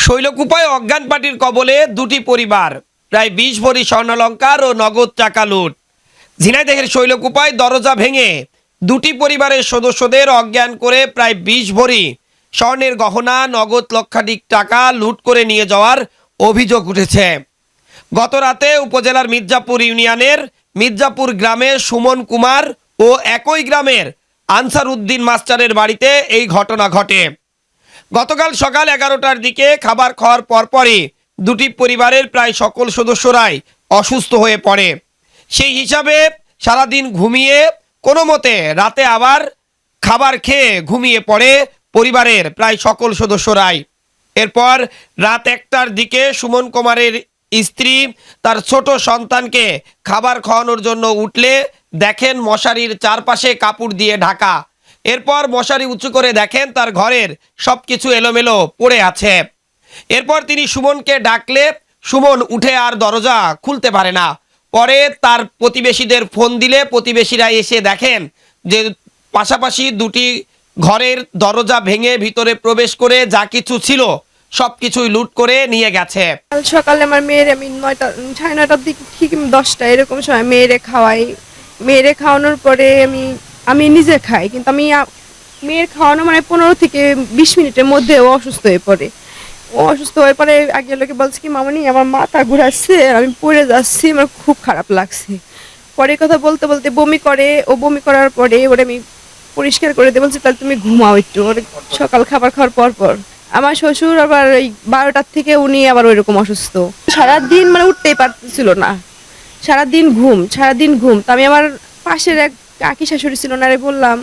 শৈলকুপায় অজ্ঞান পার্টির কবলে দুটি পরিবার, প্রায় ২০ ভরি স্বর্ণালংকার ও নগদ টাকা লুট। ঝিনাইদহের শৈলকুপায় দরজা ভেঙে দুটি পরিবারের সদস্যদের অজ্ঞান করে প্রায় ২০ ভরি স্বর্ণের গহনা, নগদ লক্ষাধিক টাকা লুট করে নিয়ে যাওয়ার অভিযোগ উঠেছে। গত রাতে উপজেলার মির্জাপুর ইউনিয়নের মির্জাপুর গ্রামের সুমন কুমার ও একই গ্রামের আনসার উদ্দিন মাস্টারের বাড়িতে এই ঘটনা ঘটে। গতকাল সকাল ১১টার দিকে খাবার খাওয়ার পরপরই দুটি পরিবারের প্রায় সকল সদস্যরাই অসুস্থ হয়ে পড়ে। সেই হিসাবে সারাদিন ঘুমিয়ে কোনো মতে রাতে আবার খাবার খেয়ে ঘুমিয়ে পড়ে পরিবারের প্রায় সকল সদস্যরাই। এরপর রাত ১টার দিকে সুমন কুমারের স্ত্রী তার ছোট সন্তানকে খাবার খাওয়ানোর জন্য উঠলে দেখেন মশারির চারপাশে কাপড় দিয়ে ঢাকা। এরপর মশারি উঁচু করে দেখেন তার ঘরের সব কিছু এলোমেলো পড়ে আছে। এরপর তিনি সুমনকে ডাকলে সুমন উঠে আর দরজা খুলতে পারে না। পরে তার প্রতিবেশীদের ফোন দিলে প্রতিবেশীরা এসে দেখেন যে পাশাপাশি দুটি ঘরের দরজা ভেঙে ভিতরে প্রবেশ করে যা কিছু ছিল সব কিছুই লুট করে নিয়ে গেছে। কাল সকালে আমার মেয়ের আমি ৯টা ৯:৩০টার দিকে ঠিক ১০টা এরকম সময় মেয়েরে খাওয়াই। মেয়েরে খাওয়ানোর পরে আমি নিজে খাই, কিন্তু আমি মেয়ের খাওয়ানো মানে ১৫ থেকে ২০ মিনিটের মধ্যে ও অসুস্থ হয়ে পড়ে। ও অসুস্থ হয়ে পরে আগে লোকে বলছে কি মামনি আমার মাথা ঘুরাচ্ছে, আমি পড়ে যাচ্ছি, আমার খুব খারাপ লাগছে। পরে কথা বলতে বলতে বমি করে। ও বমি করার পরে ওরে আমি পরিষ্কার করে দিয়ে বলছি তাহলে তুমি ঘুমাও একটু। ওর সকাল খাবার খাওয়ার পর আমার শ্বশুর আবার ওই ১২টার থেকে উনি আবার ওইরকম অসুস্থ। সারাদিন মানে উঠতেই পারতেছিল না, সারাদিন ঘুম। তো আমি আমার পাশের এক কাকি শাশুড়ি ছিল না, বললাম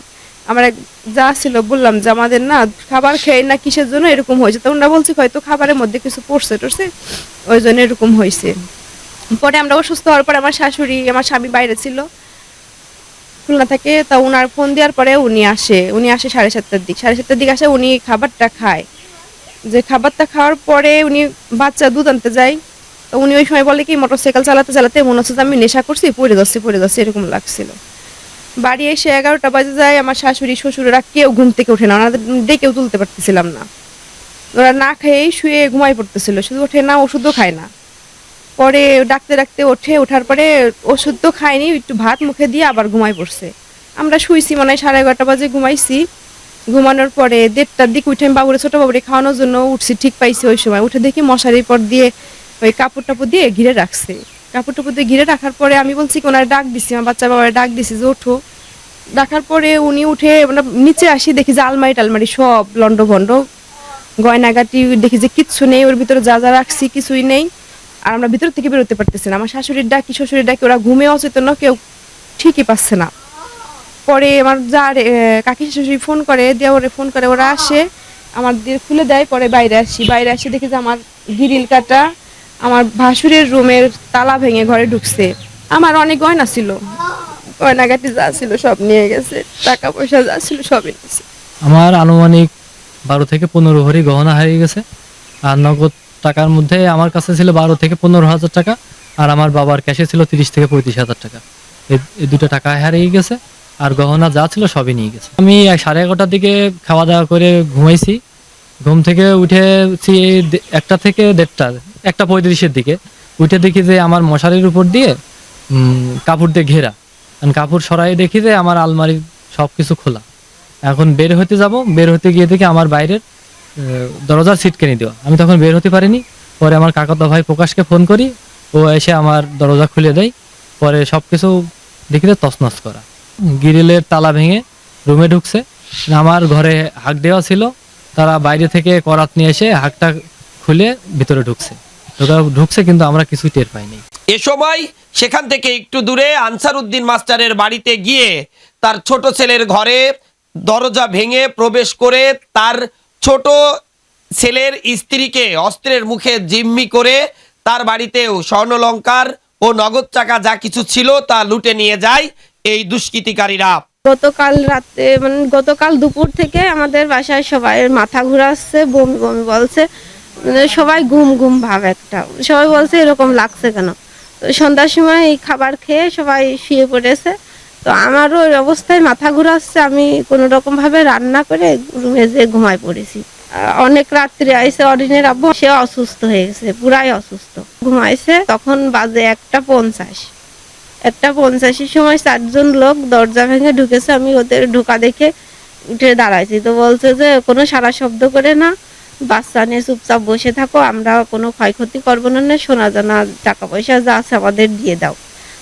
আমার এক যা ছিল, বললাম যে আমাদের না খাবার খেয়ে না কিসের জন্য এরকম হয়েছে। তো ওনারা বলছে হয়তো খাবারের মধ্যে কিছু পড়ছে টরছে, ওই জন্য এরকম হয়েছে। পরে আমরা অসুস্থ হওয়ার পরে আমার শাশুড়ি, আমার স্বামী বাইরে ছিল খুলনা থেকে, তা ওনার ফোন দেওয়ার পরে উনি আসে ৭:৩০টার দিকে আসে। উনি খাবারটা খায়, যে খাবারটা খাওয়ার পরে উনি বাচ্চা দুধ আনতে যায়। তো উনি ওই সময় বলে কি মোটরসাইকেল চালাতে মনে হচ্ছে যে আমি নেশা করছি, পড়ে যাচ্ছে এরকম লাগছিল। বাড়ি এসে ১১টা বাজে যায়। আমার শাশুড়ি শ্বশুররা কেউ ঘুম থেকে ওঠে না, ওনাদের ডেকেও তুলতে পারতেছিলাম না। ওরা না খেয়েই শুয়ে ঘুমাই পড়তেছিল, শুধু ওঠে না, ওষুধও খায় না। পরে ডাকতে ওঠার পরে ওষুধ তো খায়নি, একটু ভাত মুখে দিয়ে আবার ঘুমাই পড়ছে। আমরা শুইছি মনে হয় ১১:৩০ বাজে ঘুমাইছি। ঘুমানোর পরে ১:৩০টার দিকে উঠে আমি ছোট বাবুরে খাওয়ানোর জন্য উঠছি, ঠিক পাইছি। ওই সময় উঠে দেখি মশারির পর দিয়ে ওই কাপড় টাপড় দিয়ে ঘিরে রাখছে। ঘিরে রাখার পরে আমি বলছি কি ওনার ডাক দিছি, আমার বাচ্চা বাবারে ডাক দিছি যে ওঠো। ডাকার পরে উনি উঠে নিচে আসি, দেখি যে আলমারি সব লন্ডভন্ড, গয়নাগাটি দেখি যে কিচ্ছু নেই, ওর ভিতরে যা যা রাখছি কিছুই নেই। আর আমরা ভিতর থেকে বেরোতে পারতেছি না। আমার শাশুড়ির ডাকি শ্বশুরের ডাকি, ওরা ঘুমে অচেতন, কেউ ঠিকই পাচ্ছে না। পরে আমার যার কাকি শাশুড়ি ফোন করে, দেওয়ারে ফোন করে, ওরা আসে আমার দিয়ে খুলে দেয়। পরে বাইরে আসি দেখি যে আমার গ্রিল কাটা, আমার ভাসুরের রুমের তালা ভেঙে ঘরে ঢুকছে। আমার অনেক গয়না ছিল, গয়নাগাটি যা ছিল সব নিয়ে গেছে, টাকা পয়সা যা ছিল সবই নিয়েছে। আমার আনুমানিক ১২ থেকে ১৫ ভরি গহনা হারিয়ে গেছে। আর নগদ টাকার মধ্যে আমার কাছে ছিল ১২ থেকে ১৫,০০০ টাকা, আর আমার বাবার ক্যাশে ছিল ৩০ থেকে ৩৫,০০০ টাকা। এই দুটো টাকা হারিয়ে গেছে, আর গহনা যা ছিল সবই নিয়ে গেছে। আমি ১:৩০টার দিকে খাওয়া দাওয়া করে ঘুমাইছি। ঘুম থেকে উঠেছি ১টা থেকে ১:৩০, ১:৩৫-এর দিকে উঠে দেখি যে আমার মশারির উপর দিয়ে কাপড় দিয়ে ঘেরা। কাপড় সরাই দেখি যে আমার আলমারির সব কিছু খোলা। এখন বের হতে গিয়ে দেখি আমার বাইরের দরজার ছিটকানি দেওয়া। আমি তখন বের হতে পারিনি। পরে আমার কাকাতো ভাই প্রকাশকে ফোন করি, ও এসে আমার দরজা খুলে দেয়। পরে সব কিছু দেখি যে তছনছ করা, গ্রিলের তালা ভেঙে রুমে ঢুকছে। আমার ঘরে হাঁক দেওয়া ছিল, তারা বাইরে থেকে করাত নিয়ে এসে হাঁকটা খুলে ভিতরে ঢুকছে, কিন্তু আমরা কিছুই টের পাইনি। এ সময় সেখান থেকে একটু দূরে আনসার উদ্দিন মাস্টারের বাড়িতে গিয়ে তার ছোট ছেলের ঘরে দরজা ভেঙে প্রবেশ করে তার ছোট ছেলের স্ত্রীকে অস্ত্রের মুখে জিম্মি করে তার বাড়িতেও স্বর্ণালংকার ও নগদ টাকা যা কিছু ছিল তা লুটে নিয়ে যায় এই দুষ্কৃতিকারীরা। গতকাল দুপুর থেকে আমাদের বাসায় সবাই মাথা ঘুরাচ্ছে, বমি বলছে, সবাই ঘুম ভাব একটা, সবাই বলছে এরকম লাগছে কেন। তো সন্ধ্যার সময় এই খাবার খেয়ে সবাই শুয়ে পড়েছে। তো আমারও ওই অবস্থায় মাথা ঘুরাচ্ছে, আমি কোনো রকম ভাবে রান্না করে রুমে যেয়ে ঘুমায় পড়েছি। অনেক রাত্রে আইসে অরিনের আব্বু, সে অসুস্থ হয়ে গেছে, পুরাই অসুস্থ, ঘুমাইছে। তখন বাজে 1:50। 1:50 সময় 4জন লোক দরজা ভেঙে ঢুকেছে। আমি ওদের ঢোকা দেখে উঠে দাঁড়াইছি, তো বলছে যে কোনো সারা শব্দ করে না, বাচ্চা নিয়ে চুপচাপ বসে থাকো, আমরা কোনো ক্ষয়ক্ষতি করবো না, সোনা জানা টাকা পয়সা যা আছে আমাদের দিয়ে দাও,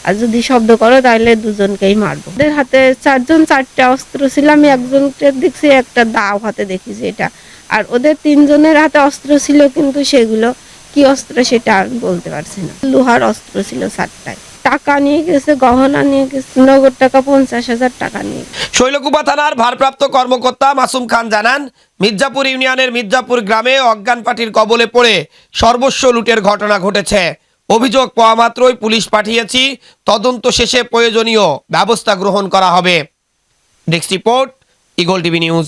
আর যদি শব্দ করো তাহলে দুজনকেই মারবো। ওদের হাতে 4জন 4টা অস্ত্র ছিল, আমি একজনকে দেখছি একটা দাও হাতে দেখেছি এটা, আর ওদের 3জনের হাতে অস্ত্র ছিল, কিন্তু সেগুলো কি অস্ত্র সেটা আমি বলতে পারছি না। লোহার অস্ত্র ছিল 4টায়। টাকা নিয়ে গেছে, গহনা নিয়ে গেছে, নগদ টাকা 50,000 টাকা নিয়ে গেছে। শৈলকুপা থানার ভারপ্রাপ্ত কর্মকর্তা মাসুম খান জানান, মির্জাপুর ইউনিয়নের মির্জাপুর গ্রামে অজ্ঞান পার্টির কবলে পড়ে সর্বস্ব লুটের ঘটনা ঘটেছে। অভিযোগ পাওয়া মাত্রই পুলিশ পাঠিয়েছি, তদন্ত শেষে প্রয়োজনীয় ব্যবস্থা গ্রহণ করা হবে। Desk report, eagle TV news.